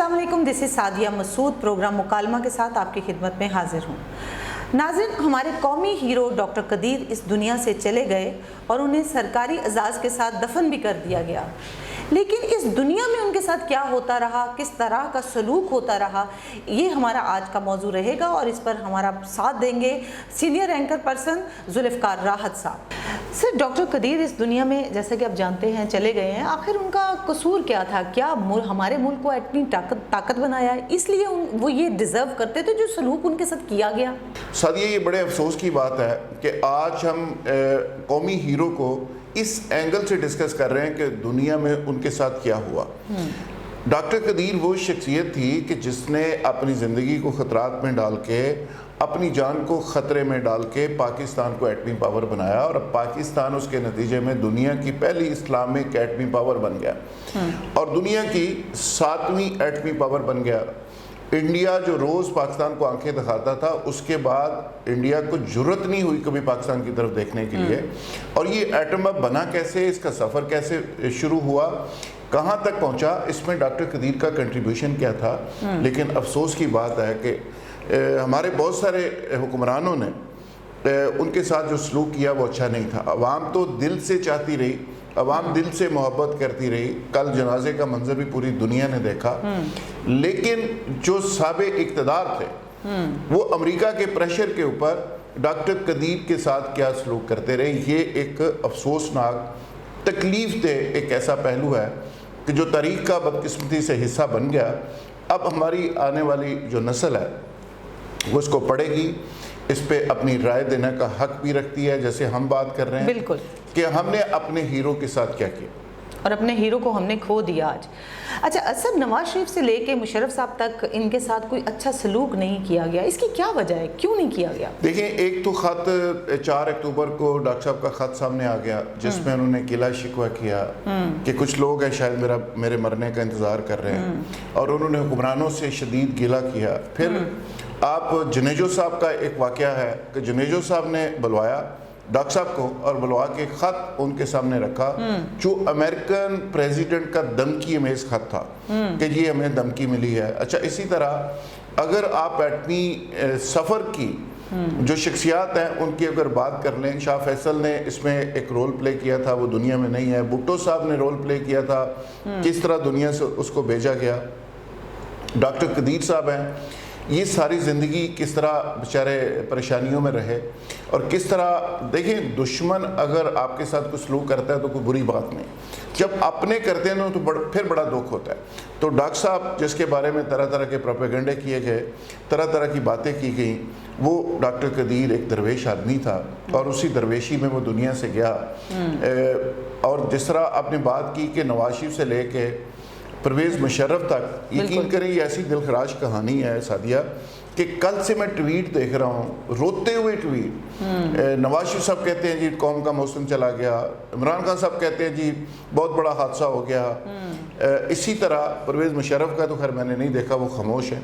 अस्सलाम वालेकुम, this is Sadia Masood. Programme Mukalma के साथ आपकी खिदमत में हाजिर हूँ। नाज़रीन, हमारे कौमी हीरो डॉक्टर कदीर इस दुनिया से चले गए और उन्हें सरकारी एजाज़ के साथ दफन भी कर दिया गया, लेकिन इस दुनिया में उनके साथ क्या होता रहा, किस तरह का सलूक होता रहा, ये हमारा आज का मौजू रहेगा और इस पर हमारा साथ देंगे सीनियर एंकर पर्सन जुल्फ़िकार राहत साहब। सर, डॉक्टर कदीर इस दुनिया में जैसा कि आप जानते हैं चले गए हैं, आखिर उनका कसूर क्या था? क्या हमारे मुल्क को इतनी ताकत बनाया है, इसलिए वो ये डिज़र्व करते थे जो सलूक उनके साथ किया गया? सादिया, ये बड़े अफसोस की बात है कि आज हम कौमी हीरो को इस एंगल से डिस्कस कर रहे हैं कि दुनिया में उनके साथ क्या हुआ। डॉक्टर कदीर वो शख्सियत थी कि जिसने अपनी ज़िंदगी को ख़तरात में डाल के, अपनी जान को ख़तरे में डाल के पाकिस्तान को एटमी पावर बनाया, और अब पाकिस्तान उसके नतीजे में दुनिया की पहली इस्लामिक एटमी पावर बन गया और दुनिया की 7वीं एटमी पावर बन गया। इंडिया जो रोज़ पाकिस्तान को आंखें दिखाता था, उसके बाद इंडिया को जुर्रत नहीं हुई कभी पाकिस्तान की तरफ देखने के लिए। और ये एटम बम बना कैसे, इसका सफ़र कैसे शुरू हुआ, कहाँ तक पहुँचा, इसमें डॉक्टर कदीर का कंट्रीब्यूशन क्या था। लेकिन अफसोस की बात है कि हमारे बहुत सारे हुक्मरानों ने उनके साथ जो सलूक किया वो अच्छा नहीं था। अवाम तो दिल से चाहती रही, अवाम दिल से मोहब्बत करती रही। कल जनाजे का मंजर भी पूरी दुनिया ने देखा, लेकिन जो साबिक़ इक़्तिदार थे वो अमेरिका के प्रेशर के ऊपर डॉक्टर कदीर के साथ क्या सलूक करते रहे। ये एक अफसोसनाक तकलीफ दे एक ऐसा पहलू है कि जो तारीख़ का बदकिस्मती से हिस्सा बन गया। अब हमारी आने वाली जो नस्ल है वो इसको पढ़ेगी, इस पे अपनी राय देने का हक भी रखती है। जैसे हम बात कर रहे हैं बिल्कुल कि हमने अपने हीरो के साथ क्या किया और अपने हीरो को हमने खो दिया आज। अच्छा, असद नवाज शरीफ से लेके मुशर्रफ साहब तक इनके साथ कोई अच्छा सलूक नहीं किया गया, इसकी क्या वजह है, क्यों नहीं किया गया? देखिए, एक तो ख़त 4 अक्टूबर को डॉक्टर साहब का ख़त सामने आ गया जिसमें उन्होंने गिला शिकवा किया कि कुछ लोग हैं शायद मेरे मरने का इंतज़ार कर रहे हैं, और उन्होंने हुक्मरानों से शदीद गिला किया। फिर आप जुनेजो साहब का एक वाक़या है कि जुनेजो साहब ने बुलवाया डॉक्टर साहब को और बुलवा के ख़त उनके सामने रखा जो अमेरिकन प्रेसिडेंट का धमकी अमेज़ ख़त था कि ये हमें धमकी मिली है। अच्छा, इसी तरह अगर आप एटमी सफ़र की जो शख्सियात हैं उनकी अगर बात कर लें, शाह फैसल ने इसमें एक रोल प्ले किया था, वो दुनिया में नहीं है। भुट्टो साहब ने रोल प्ले किया था, किस तरह दुनिया से उसको भेजा गया। डॉक्टर कदीर साहब हैं, ये सारी ज़िंदगी किस तरह बेचारे परेशानियों में रहे, और किस तरह देखें, दुश्मन अगर आपके साथ कुछ सलूक करता है तो कोई बुरी बात नहीं, जब अपने करते हैं तो फिर बड़ा दुख होता है। तो डॉक्टर साहब जिसके बारे में तरह तरह के प्रोपेगेंडे किए गए, तरह तरह की बातें की गई, वो डॉक्टर कदीर एक दरवेश आदमी था और उसी दरवेशी में वो दुनिया से गया। और जिस तरह आपने बात की कि नवाज शरीफ से लेके परवेज़ मुशर्रफ तक, यकीन करें ये ऐसी दिलखराश कहानी है सादिया कि कल से मैं ट्वीट देख रहा हूँ, रोते हुए ट्वीट। नवाज शरीफ साहब कहते हैं जी कौम का मौसम चला गया, इमरान खान साहब कहते हैं जी बहुत बड़ा हादसा हो गया। इसी तरह परवेज़ मुशर्रफ का तो खैर मैंने नहीं देखा, वो खामोश है।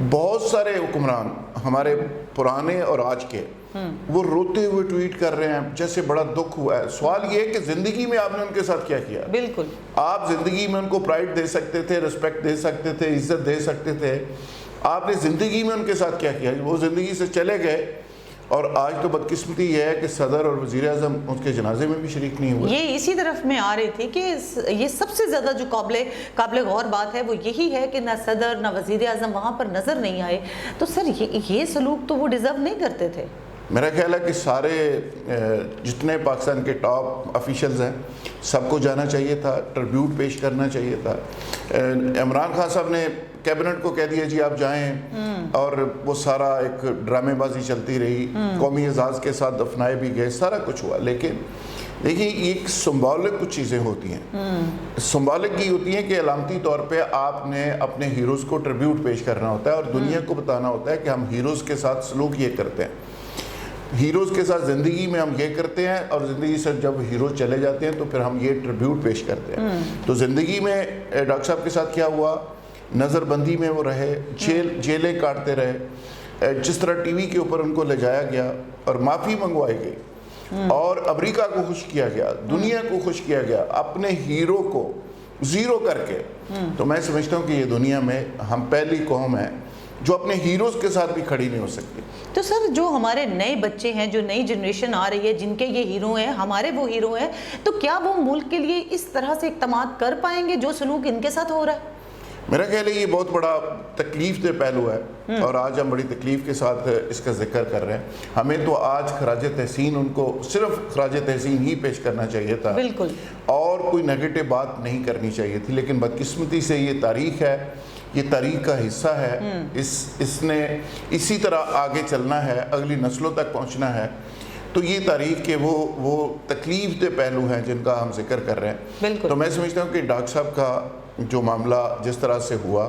बहुत सारे हुक्मरान हमारे पुराने और आज के वो रोते हुए ट्वीट कर रहे हैं जैसे बड़ा दुख हुआ है। सवाल ये है कि ज़िंदगी में आपने उनके साथ क्या किया? बिल्कुल, आप ज़िंदगी में उनको प्राइड दे सकते थे, रिस्पेक्ट दे सकते थे, इज्जत दे सकते थे, आपने ज़िंदगी में उनके साथ क्या किया? वो ज़िंदगी से चले गए और आज तो बदकिस्मती ये है कि सदर और वज़ीर आज़म उसके जनाजे में भी शरीक नहीं हुए। ये इसी तरफ में आ रही थी कि ये सबसे ज़्यादा जो काबिल गौर बात है वो यही है कि ना सदर ना वज़ीर आज़म वहाँ पर नज़र नहीं आए। तो सर ये सलूक तो वो डिज़र्व नहीं करते थे। मेरा ख्याल है कि सारे जितने पाकिस्तान के टॉप ऑफिशियल्स हैं सबको जाना चाहिए था, ट्रिब्यूट पेश करना चाहिए था। इमरान खान साहब ने कैबिनेट को कह दिया जी आप जाएं, और वो सारा एक ड्रामेबाजी चलती रही, कौमी एजाज़ के साथ दफनाए भी गए, सारा कुछ हुआ। लेकिन देखिए, एक सिंबॉलिक कुछ चीज़ें होती हैं। सिंबॉलिक ये होती हैं कि अलामती तौर पे आपने अपने हीरोज़ को ट्रिब्यूट पेश करना होता है और दुनिया को बताना होता है कि हम हीरोज़ के साथ सलूक ये करते हैं, हीरोज़ के साथ ज़िंदगी में हम ये करते हैं, और ज़िंदगी से जब हीरो चले जाते हैं तो फिर हम ये ट्रिब्यूट पेश करते हैं। तो ज़िंदगी में डॉक्टर साहब के साथ क्या हुआ, नज़रबंदी में वो रहे, जेलें काटते रहे, जिस तरह टीवी के ऊपर उनको ले जाया गया और माफ़ी मंगवाई गई और अमेरिका को खुश किया गया, दुनिया को खुश किया गया, अपने हीरो को ज़ीरो करके تو میں سمجھتا ہوں کہ یہ دنیا میں ہم پہلی قوم ہے جو اپنے ہیروز کے ساتھ بھی کھڑی نہیں ہو سکتی. تو سر جو ہمارے نئے بچے ہیں، جو نئی جنریشن آ رہی ہے، جن کے یہ ہیرو ہیں، ہمارے وہ ہیرو ہیں، تو کیا وہ ملک کے لیے اس طرح سے اقدامات کر پائیں گے جو سلوک ان کے ساتھ ہو رہا ہے؟ میرا خیال ہے یہ بہت بڑا تکلیف دہ پہلو ہے، اور آج ہم بڑی تکلیف کے ساتھ اس کا ذکر کر رہے ہیں. ہمیں تو آج خراج تحسین ان کو صرف خراج تحسین ہی پیش کرنا چاہیے تھا، بالکل، اور کوئی نیگیٹو بات نہیں کرنی چاہیے تھی. لیکن بدقسمتی سے یہ تاریخ ہے، یہ تاریخ کا حصہ ہے. اس نے اسی طرح آگے چلنا ہے، اگلی نسلوں تک پہنچنا ہے. تو یہ تاریخ کے وہ تکلیف دہ پہلو ہیں جن کا ہم ذکر کر رہے ہیں. بالکل. تو میں سمجھتا ہوں کہ ڈاکٹر صاحب کا جو معاملہ جس طرح سے ہوا،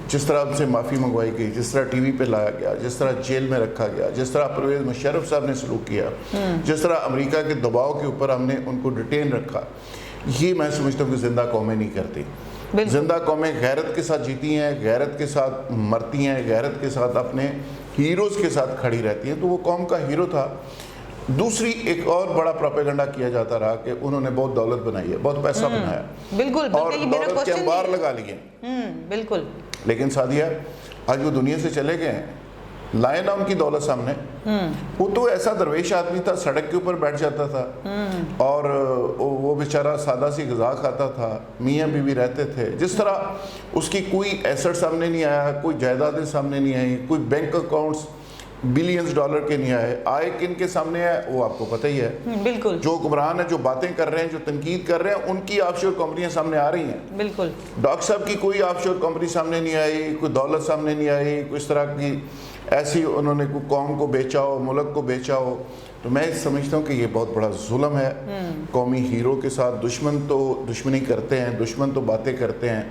جس طرح ہم سے معافی منگوائی گئی، جس طرح ٹی وی پہ لایا گیا، جس طرح جیل میں رکھا گیا، جس طرح پرویز مشرف صاحب نے سلوک کیا، جس طرح امریکہ کے دباؤ کے اوپر ہم نے ان کو ڈیٹین رکھا، یہ میں سمجھتا ہوں کہ زندہ قومیں نہیں کرتی. زندہ قومیں غیرت کے ساتھ جیتی ہیں، غیرت کے ساتھ مرتی ہیں، غیرت کے ساتھ اپنے ہیروز کے ساتھ کھڑی رہتی ہیں. تو وہ قوم کا ہیرو تھا. دوسری ایک اور بڑا پروپیگنڈا کیا جاتا رہا کہ انہوں نے بہت دولت بنائی ہے، بہت پیسہ بنایا، بالکل، اور دولت کے انبار لگا لیے. بالکل. لیکن سعدیہ آج وہ دنیا سے چلے گئے ہیں، لائے نا ان کی دولت سامنے. وہ تو ایسا درویش آدمی تھا، سڑک کے اوپر بیٹھ جاتا تھا، اور وہ بیچارہ سادہ سی غذا کھاتا تھا، میاں بیوی رہتے تھے. جس طرح اس کی کوئی ایسٹ سامنے نہیں آیا، کوئی جائیدادیں سامنے نہیں آئی، کوئی بینک اکاؤنٹس بلینز ڈالر کے نہیں آئے کن کے سامنے ہے وہ آپ کو پتہ ہی ہے. بالکل. جو حکمران ہیں، جو باتیں کر رہے ہیں، جو تنقید کر رہے ہیں، ان کی آف شور کمپنیاں سامنے آ رہی ہیں. بالکل. ڈاکٹر صاحب کی کوئی آف شور کمپنی سامنے نہیں آئی، کوئی دولت سامنے نہیں آئی، کوئی اس طرح کی ایسی انہوں نے کوئی قوم کو بیچا ہو، ملک کو بیچا ہو. تو میں سمجھتا ہوں کہ یہ بہت بڑا ظلم ہے. قومی ہیرو کے ساتھ دشمن تو دشمنی کرتے ہیں، دشمن تو باتیں کرتے ہیں،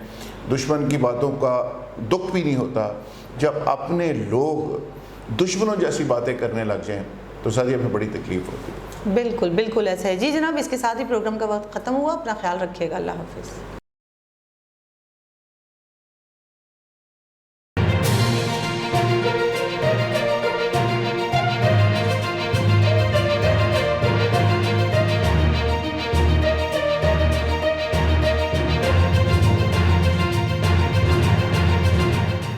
دشمن کی باتوں کا دکھ بھی نہیں ہوتا. جب اپنے لوگ دشمنوں جیسی باتیں کرنے لگ جائیں تو ساتھ پھر بڑی تکلیف ہوتی ہے. بالکل بالکل ایسا ہے. جی جناب، اس کے ساتھ ہی پروگرام کا وقت ختم ہوا. اپنا خیال رکھیے گا. اللہ حافظ.